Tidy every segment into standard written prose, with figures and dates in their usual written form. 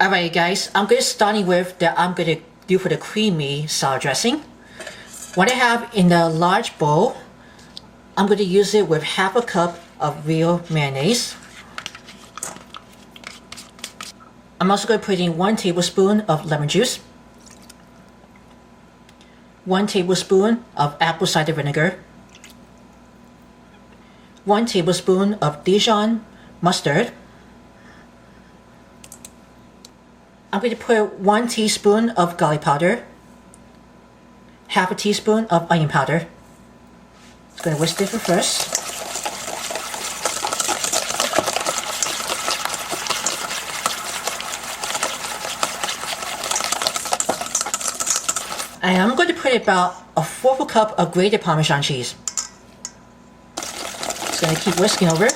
Alright guys, I'm going to starting with that I'm going to do for the creamy salad dressing. What I have in the large bowl, I'm going to use it with half a cup of real mayonnaise. I'm also going to put in 1 tablespoon of lemon juice, 1 tablespoon of apple cider vinegar, 1 tablespoon of Dijon Mustard. I'm going to put 1 teaspoon of garlic powder, half a teaspoon of onion powder. I'm going to whisk it first. And I'm going to put about a 1/4 cup of grated Parmesan cheese. Just going to keep whisking over.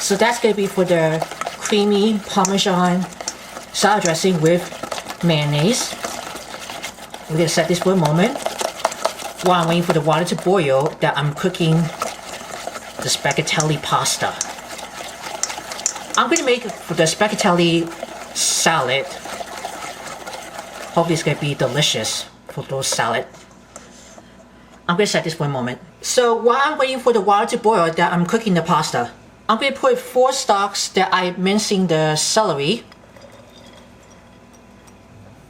So that's going to be for the creamy Parmesan salad dressing with mayonnaise. We're going to set this for a moment while I'm waiting for the water to boil that I'm cooking the Spaccatelli pasta. I'm going to make for the Spaccatelli salad. Hopefully it's going to be delicious for those salad. I'm going to set this for a moment. So while I'm waiting for the water to boil that I'm cooking the pasta, I'm going to put 4 stalks that I'm mincing the celery.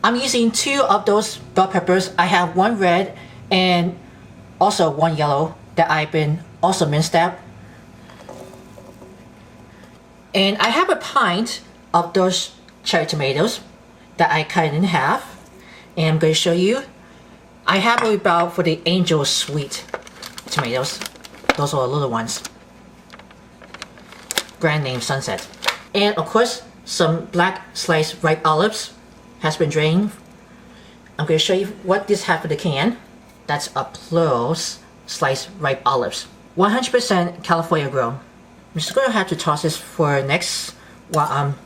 I'm using 2 of those bell peppers. I have 1 red and also 1 yellow that I've been also minced up. And I have a pint of those cherry tomatoes that I cut in half. And I'm going to show you. I have about for the angel sweet tomatoes. Those are the little ones. Brand name Sunset. And of course, some black sliced ripe olives has been drained. I'm going to show you what this has for the can. That's a close sliced ripe olives. 100% California grown. I'm just going to have to toss this for next while I'm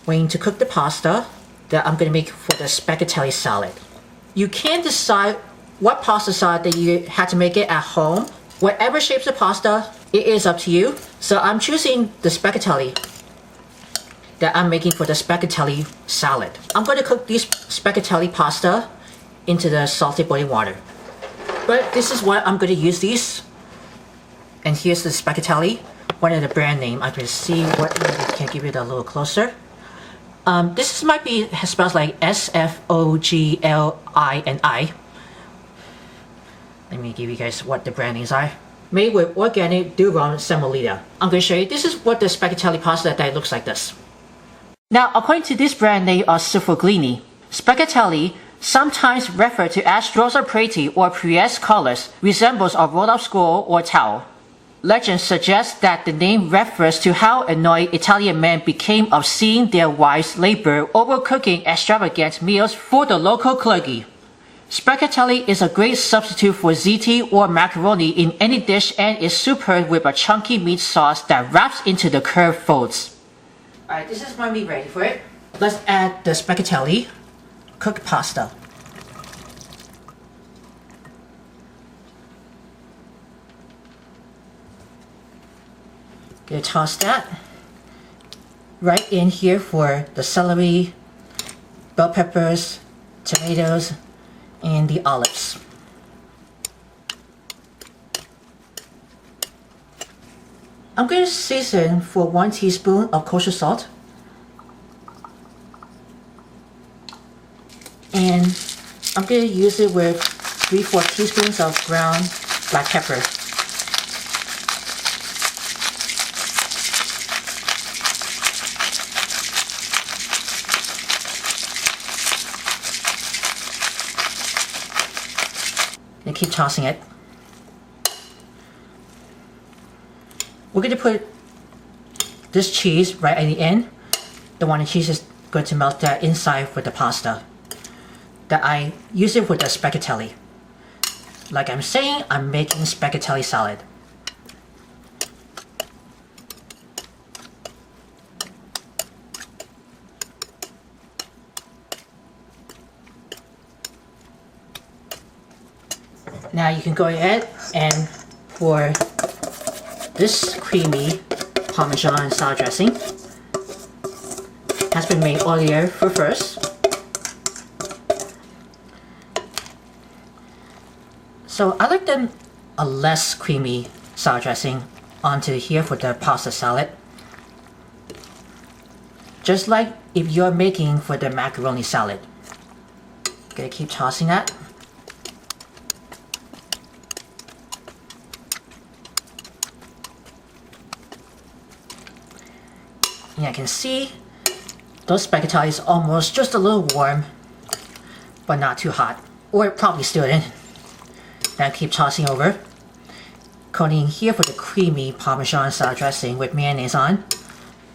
waiting to cook the pasta that I'm going to make for the Spaccatelli salad. You can decide what pasta salad that you have to make it at home. Whatever shapes of pasta, it is up to you. So I'm choosing the Spaccatelli that I'm making for the Spaccatelli salad. I'm going to cook this Spaccatelli pasta into the salted boiling water. But this is what I'm going to use these. And here's the Spaccatelli, one of the brand name. I can see what I can give it a little closer. This might be spelled like Sfoglini. Let me give you guys what the brand names are. Made with organic durum semolina. I'm going to show you. This is what the Spaccatelli pasta that looks like this. Now, according to this brand name of Sfoglini, Spaccatelli, sometimes referred to as rosa preti or Priest colors, resembles a rolled-up scroll or towel. Legend suggests that the name refers to how annoyed Italian men became of seeing their wives labor over cooking extravagant meals for the local clergy. Spaccatelli is a great substitute for ziti or macaroni in any dish and is superb with a chunky meat sauce that wraps into the curved folds. Alright, this is my meat ready for it. Let's add the Spaccatelli cooked pasta. Gonna toss that right in here for the celery, bell peppers, tomatoes, and the olives. I'm going to season for 1 teaspoon of kosher salt. And I'm going to use it with 3/4 teaspoons of ground black pepper. And keep tossing it. We're going to put this cheese right at the end. The one the cheese is going to melt that inside for the pasta. That I use it with the Spaccatelli. Like I'm saying, I'm making Spaccatelli salad. Now you can go ahead and pour this creamy Parmesan salad dressing has been made earlier for first. So I like a less creamy salad dressing onto here for the pasta salad. Just like if you're making for the macaroni salad. Gonna keep tossing that. And I can see those spaghetti is almost just a little warm, but not too hot, or probably still in. Now keep tossing over. Coating here for the creamy Parmesan salad dressing with mayonnaise on.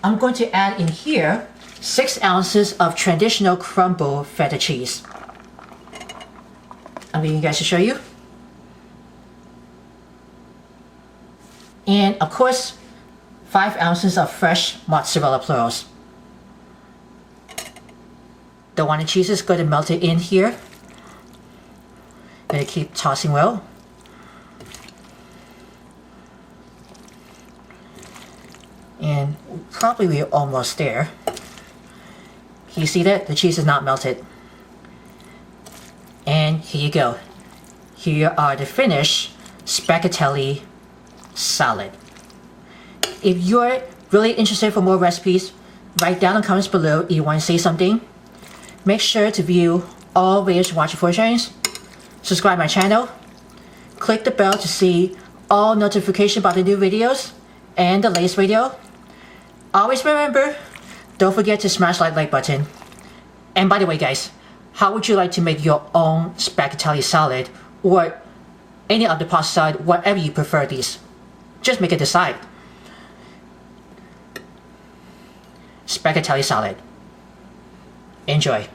I'm going to add in here 6 ounces of traditional crumble feta cheese. I'm going to guys to show you. And of course, 5 ounces of fresh mozzarella plurals. Don't want the cheeses going to melt it in here. Going to keep tossing well. And probably we're almost there. You see that? The cheese is not melted. And here you go. Here are the finished Spaccatelli salad. If you're really interested for more recipes, write down in the comments below if you want to say something. Make sure to view all videos watching for channels. Subscribe my channel. Click the bell to see all notifications about the new videos and the latest video. Always remember, don't forget to smash that like button. And by the way guys, how would you like to make your own spaghetti salad or any other pasta salad, whatever you prefer these? Just make it decide. Spaghetti salad. Enjoy.